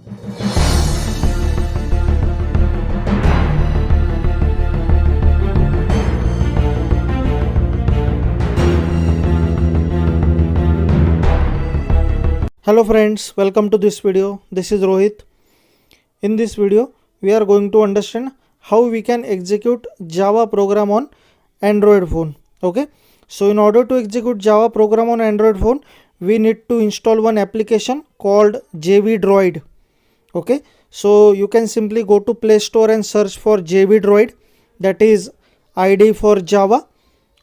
Hello friends, welcome to this video. This is Rohit. In this video, we are going to understand how we can execute Java program on Android phone. Okay, so in order to execute Java program on Android phone, we need to install one application called Jvdroid. Okay, so you can simply go to Play Store and search for Jvdroid, that is IDE for Java.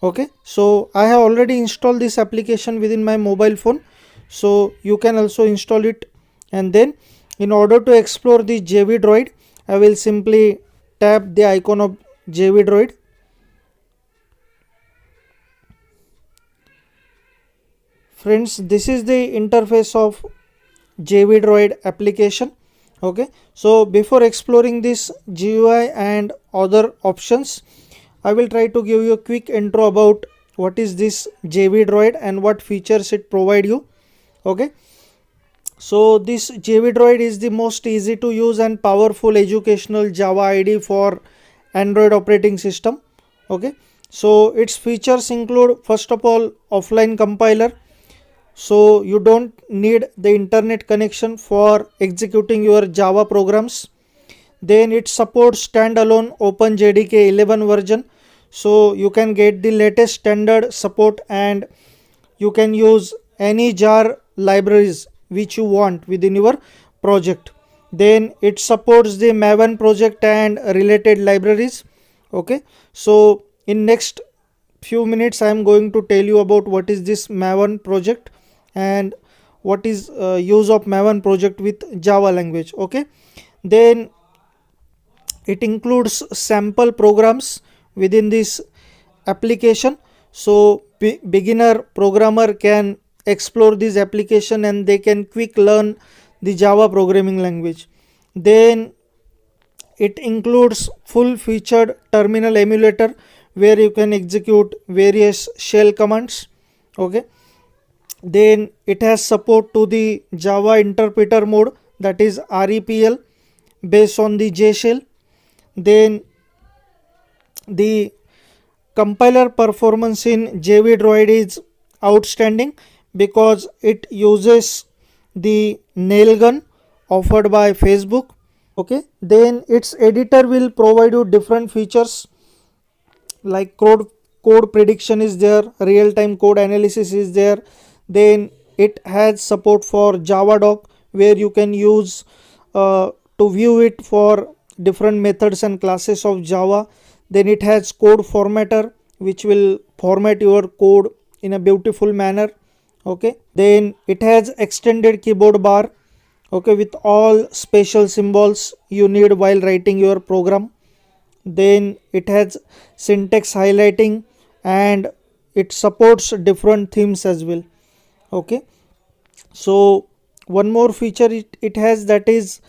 Okay, so I have already installed this application within my mobile phone, so you can also install it. And then in order to explore the Jvdroid, I will simply tap the icon of Jvdroid. Friends, this is the interface of Jvdroid application. Okay, so before exploring this GUI and other options, I will try to give you a quick intro about what is this Jvdroid and what features it provide you. Okay, so this Jvdroid is the most easy to use and powerful educational Java IDE for Android operating system. Okay, so its features include, first of all, offline compiler. So you don't need the internet connection for executing your Java programs. Then it supports standalone OpenJDK 11 version, so you can get the latest standard support and you can use any jar libraries which you want within your project. Then it supports the Maven project and related libraries. Okay, so in next few minutes I am going to tell you about what is this Maven project and what is use of Maven project with Java language. Okay, then it includes sample programs within this application, so beginner programmer can explore this application and they can quick learn the Java programming language. Then it includes full featured terminal emulator where you can execute various shell commands. Okay, then it has support to the Java interpreter mode, that is REPL, based on the J shell. Then the compiler performance in Jvdroid is outstanding because it uses the nail gun offered by Facebook. Okay, then its editor will provide you different features like code prediction is there, real-time code analysis is there. Then it has support for Java doc where you can use to view it for different methods and classes of Java. Then it has code formatter which will format your code in a beautiful manner. Okay, then it has extended keyboard bar, okay, with all special symbols you need while writing your program. Then it has syntax highlighting and it supports different themes as well. Okay, so one more feature it has, that is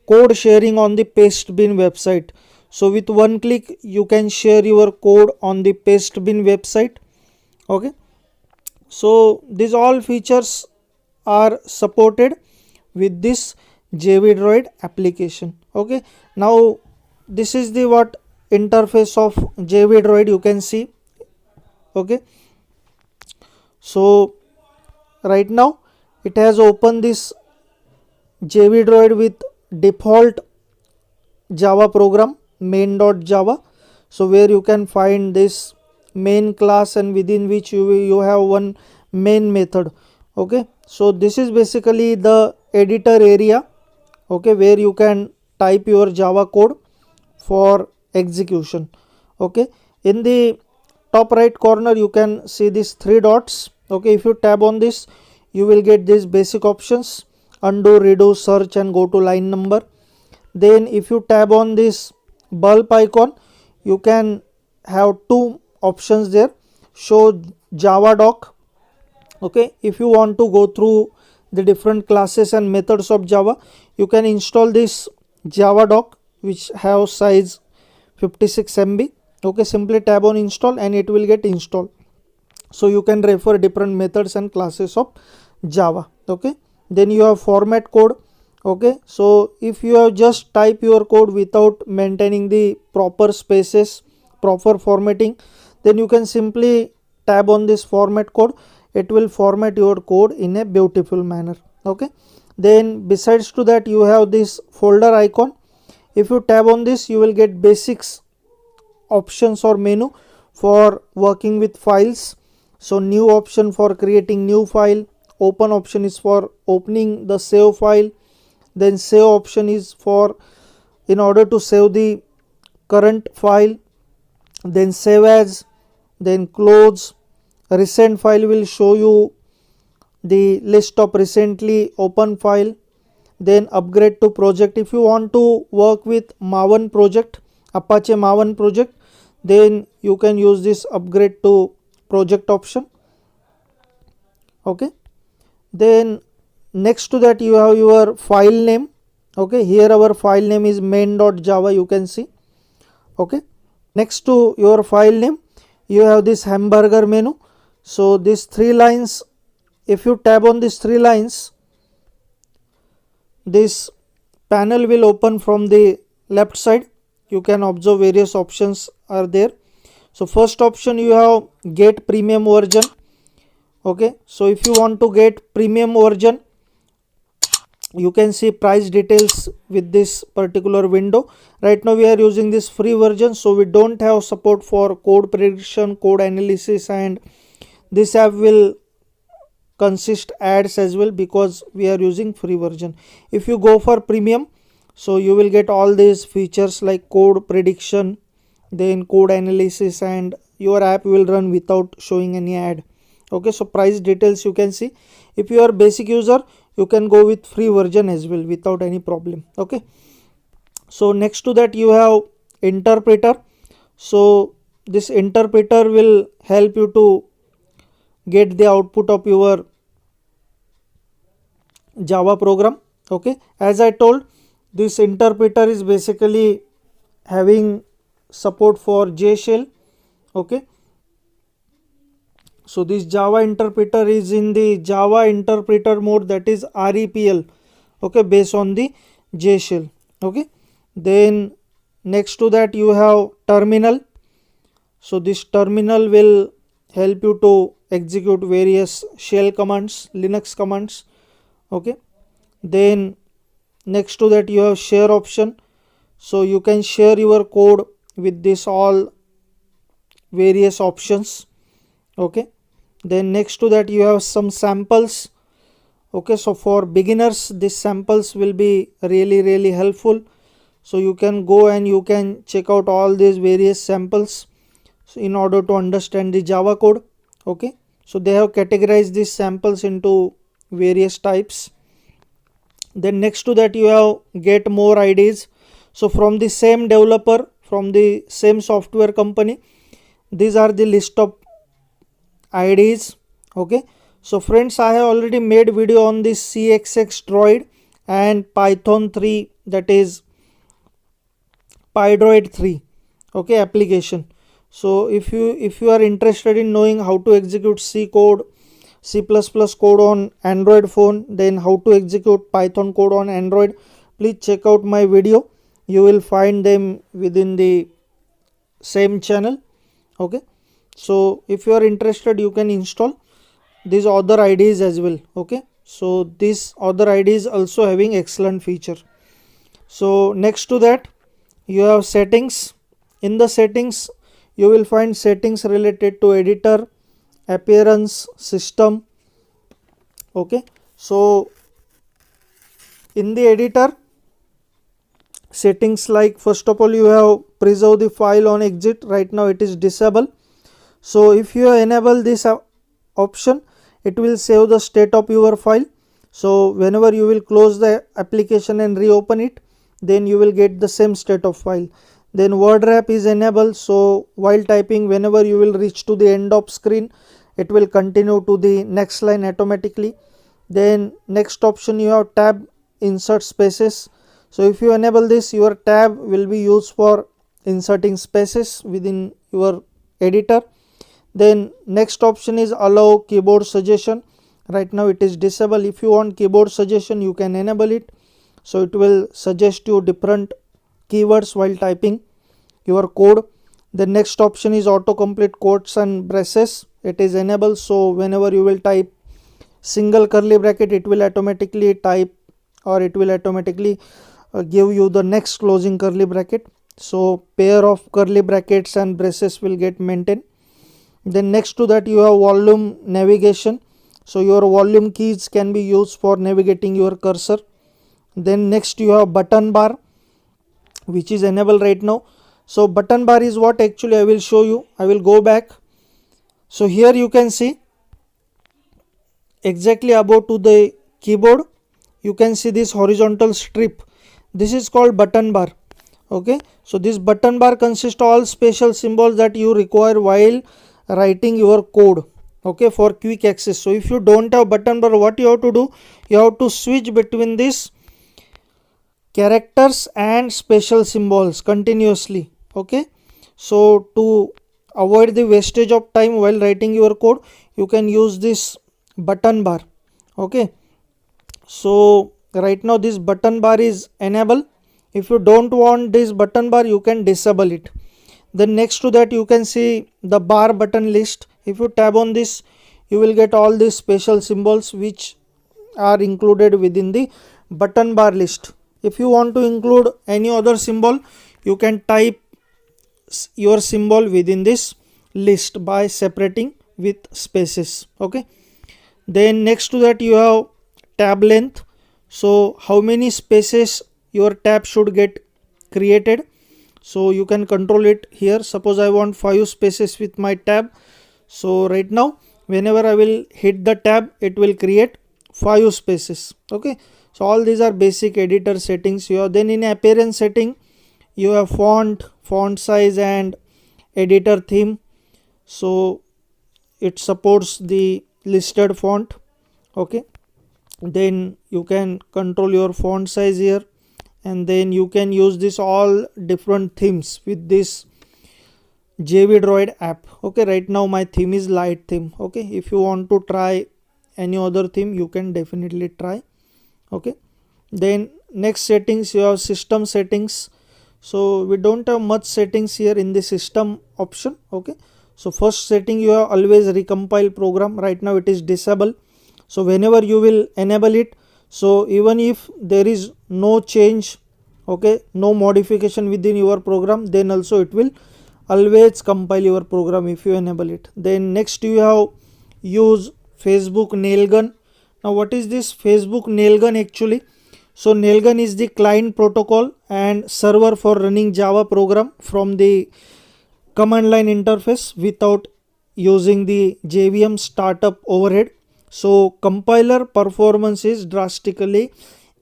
code sharing on the Pastebin website. So with one click you can share your code on the Pastebin website. Okay, so these all features are supported with this Jvdroid application. Okay, now this is the what interface of Jvdroid you can see. Okay, so right now it has opened this Jvdroid with default Java program main.java, so where you can find this main class and within which you have one main method. Okay, so this is basically the editor area, okay, where you can type your Java code for execution. Okay, in the top right corner you can see these three dots. Okay, if you tab on this you will get these basic options: undo, redo, search and go to line number. Then if you tab on this bulb icon you can have two options there: show Java doc. Okay, if you want to go through the different classes and methods of Java, you can install this Java doc which have size 56 MB. Okay, simply tab on install and it will get installed, so you can refer different methods and classes of Java. Okay, then you have format code. Okay, so if you have just type your code without maintaining the proper spaces, proper formatting, then you can simply tab on this format code. It will format your code in a beautiful manner. Okay, then besides to that, you have this folder icon. If you tab on this, you will get basics options or menu for working with files. So new option for creating new file, open option is for opening the save file, then save option is for in order to save the current file, then save as, then close. Recent file will show you the list of recently open file, then upgrade to project. If you want to work with Maven project, Apache Maven project, then you can use this upgrade to project option. Okay, then next to that you have your file name. Okay, here our file name is main.java, you can see. Okay, next to your file name you have this hamburger menu. So these 3 lines, if you tab on these 3 lines, this panel will open from the left side. You can observe various options are there. So first option you have get premium version. Okay, so if you want to get premium version, you can see price details with this particular window. Right now we are using this free version, so we don't have support for code prediction, code analysis, and this app will consist ads as well because we are using free version. If you go for premium, so you will get all these features like code prediction, then code analysis, and your app will run without showing any ad. Okay, so price details you can see. If you are basic user, you can go with free version as well without any problem. Okay, so next to that you have interpreter. So this interpreter will help you to get the output of your Java program. Okay, as I told, this interpreter is basically having support for J shell. Okay, so this Java interpreter is in the Java interpreter mode, that is REPL. Okay, based on the J shell. Okay, then next to that you have terminal. So this terminal will help you to execute various shell commands, Linux commands. Okay, then next to that you have share option. So you can share your code with this all various options. Okay, then next to that you have some samples. Okay, so for beginners these samples will be really helpful. So you can go and you can check out all these various samples in order to understand the Java code. Okay, so they have categorized these samples into various types. Then next to that you have get more IDs. So from the same developer, from the same software company, these are the list of IDs. Okay, so friends, I have already made video on this Jvdroid and Python 3, that is Jvdroid 3. Okay, application. So if you are interested in knowing how to execute C code, C++ code on Android phone, then how to execute Python code on Android, please check out my video. You will find them within the same channel. Okay, so if you are interested, you can install these other IDs as well. Okay, so this other IDs also having excellent feature. So next to that you have settings. In the settings you will find settings related to editor, appearance, system. Okay, so in the editor settings, like first of all you have preserve the file on exit. Right now it is disabled. So if you enable this option, it will save the state of your file. So whenever you will close the application and reopen it, then you will get the same state of file. Then word wrap is enabled, so while typing, whenever you will reach to the end of screen, it will continue to the next line automatically. Then next option you have tab insert spaces. So if you enable this, your tab will be used for inserting spaces within your editor. Then next option is allow keyboard suggestion. Right now it is disabled. If you want keyboard suggestion, you can enable it. so it will suggest you different keywords while typing your code. The next option is autocomplete quotes and braces. It is enabled, so whenever you will type single curly bracket, it will automatically type, or it will automatically give you the next closing curly bracket. So pair of curly brackets and braces will get maintained. Then next to that you have volume navigation, so your volume keys can be used for navigating your cursor. Then next you have button bar, which is enabled right now. So button bar is what actually I will show you. I will go back. So here you can see exactly above to the keyboard, you can see this horizontal strip. This is called button bar. Okay, so this button bar consists of all special symbols that you require while writing your code, okay, for quick access. So if you don't have button bar, what you have to do, you have to switch between this characters and special symbols continuously. Okay, so to avoid the wastage of time while writing your code, you can use this button bar. Okay, so right now this button bar is enabled. If you don't want this button bar, you can disable it. Then next to that you can see the bar button list. If you tab on this, you will get all these special symbols which are included within the button bar list. If you want to include any other symbol, you can type your symbol within this list by separating with spaces. Okay, then next to that you have tab length. So how many spaces your tab should get created, so you can control it here. Suppose I want 5 spaces with my tab, so right now whenever I will hit the tab, it will create 5 spaces. Okay, so all these are basic editor settings here. Then in appearance setting, you have font size and editor theme. So it supports the listed font. Okay, then you can control your font size here, and then you can use this all different themes with this Jvdroid app. Okay, right now my theme is light theme. Okay, if you want to try any other theme, you can definitely try. Okay, then next settings, you have system settings. So we don't have much settings here in the system option. Okay, so first setting, you have always recompile program. Right now it is disabled, so whenever you will enable it, so even if there is no change, okay, no modification within your program, then also it will always compile your program if you enable it. Then next you have use Facebook nail gun. Now what is this Facebook nail gun actually? So nail gun is the client protocol and server for running Java program from the command line interface without using the JVM startup overhead. So compiler performance is drastically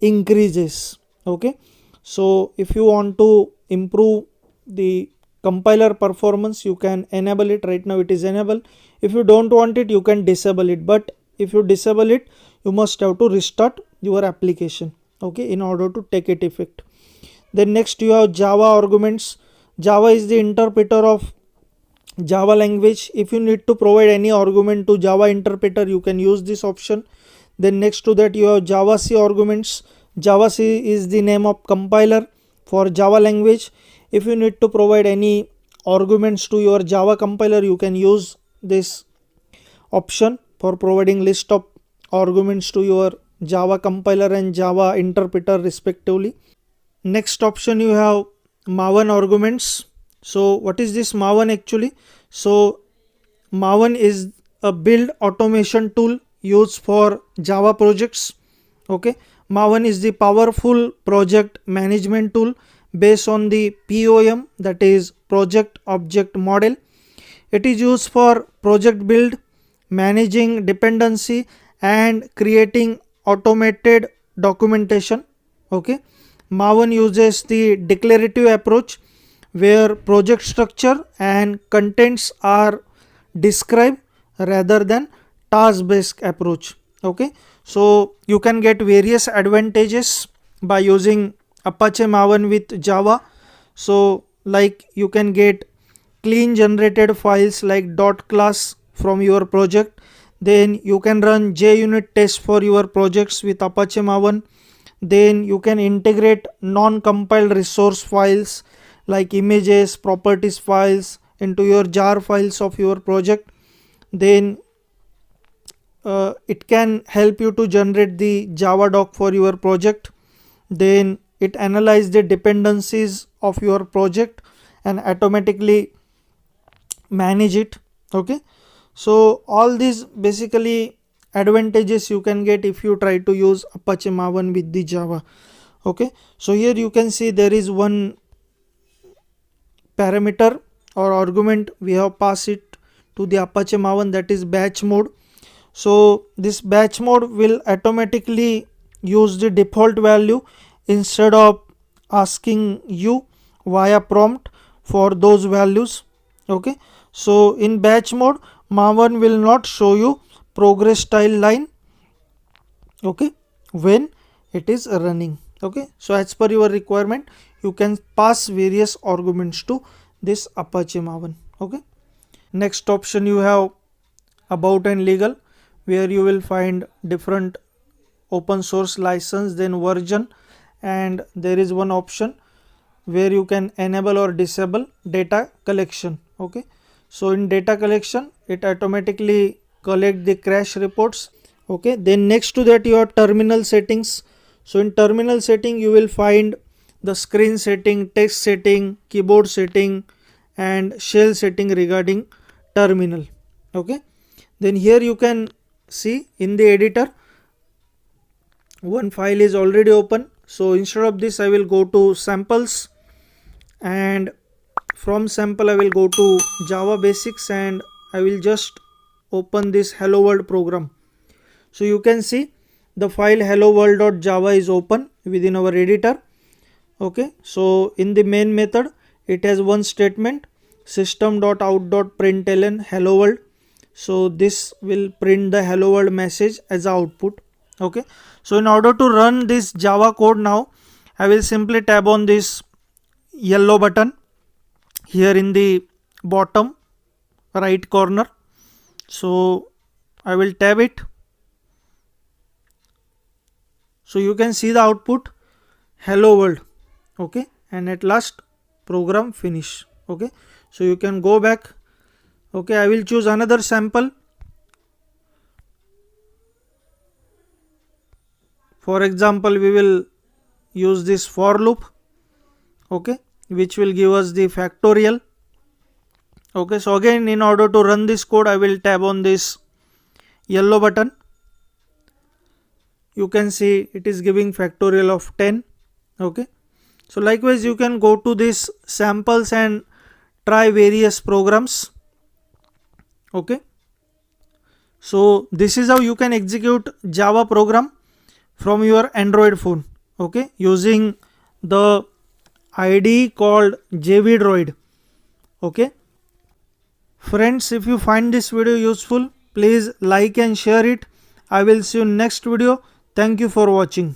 increases. Okay, so if you want to improve the compiler performance, you can enable it. Right now it is enabled. If you don't want it, you can disable it, but if you disable it, you must have to restart your application, okay, in order to take it effect. Then next you have Java arguments. Java is the interpreter of Java language. If you need to provide any argument to Java interpreter, you can use this option. Then next to that you have Java C arguments. Java C is the name of compiler for Java language. If you need to provide any arguments to your Java compiler, you can use this option for providing list of arguments to your Java compiler and Java interpreter respectively. Next option you have Maven arguments. So what is this Maven actually? So Maven is a build automation tool used for Java projects. Okay, Maven is the powerful project management tool based on the POM, that is project object model. It is used for project build, managing dependency and creating automated documentation. Okay, Maven uses the declarative approach where project structure and contents are described rather than task based approach. Okay, so you can get various advantages by using Apache Maven with Java. So like you can get clean generated files like .class from your project. Then you can run JUnit tests for your projects with Apache Maven. Then you can integrate non-compiled resource files like images, properties files into your jar files of your project. Then it can help you to generate the Java doc for your project. Then it analyzes the dependencies of your project and automatically manage it. Okay, so all these basically advantages you can get if you try to use Apache Maven with the Java. Okay, so here you can see there is one parameter or argument we have passed it to the Apache Maven, that is batch mode. So this batch mode will automatically use the default value instead of asking you via prompt for those values. Okay, so in batch mode Maven will not show you progress style line, okay, when it is running. Okay, so as per your requirement you can pass various arguments to this Apache Maven. Okay, next option you have about and legal, where you will find different open source license, then version, and there is one option where you can enable or disable data collection. Okay, so in data collection it automatically collect the crash reports. Okay, then next to that you have terminal settings. So in terminal setting you will find the screen setting, text setting, keyboard setting, and shell setting regarding terminal. Okay, then here you can see in the editor one file is already open. So instead of this I will go to samples, and from sample I will go to Java basics, and I will just open this hello world program. So you can see the file hello world.java is open within our editor. Okay, so in the main method it has one statement, system.out.println hello world. So this will print the hello world message as output. Okay, so in order to run this Java code now, I will simply tap on this yellow button here in the bottom right corner. So I will tab it. So you can see the output hello world. Okay, and at last program finish. Okay, so you can go back. Okay, I will choose another sample. For example, we will use this for loop. Okay, which will give us the factorial. Okay, so again in order to run this code I will tab on this yellow button. You can see it is giving factorial of 10. Okay, so likewise you can go to this samples and try various programs. Okay, so this is how you can execute Java program from your Android phone. Okay, using the IDE called Jvdroid. Okay, friends, if you find this video useful, please like and share it. I will see you in next video. Thank you for watching.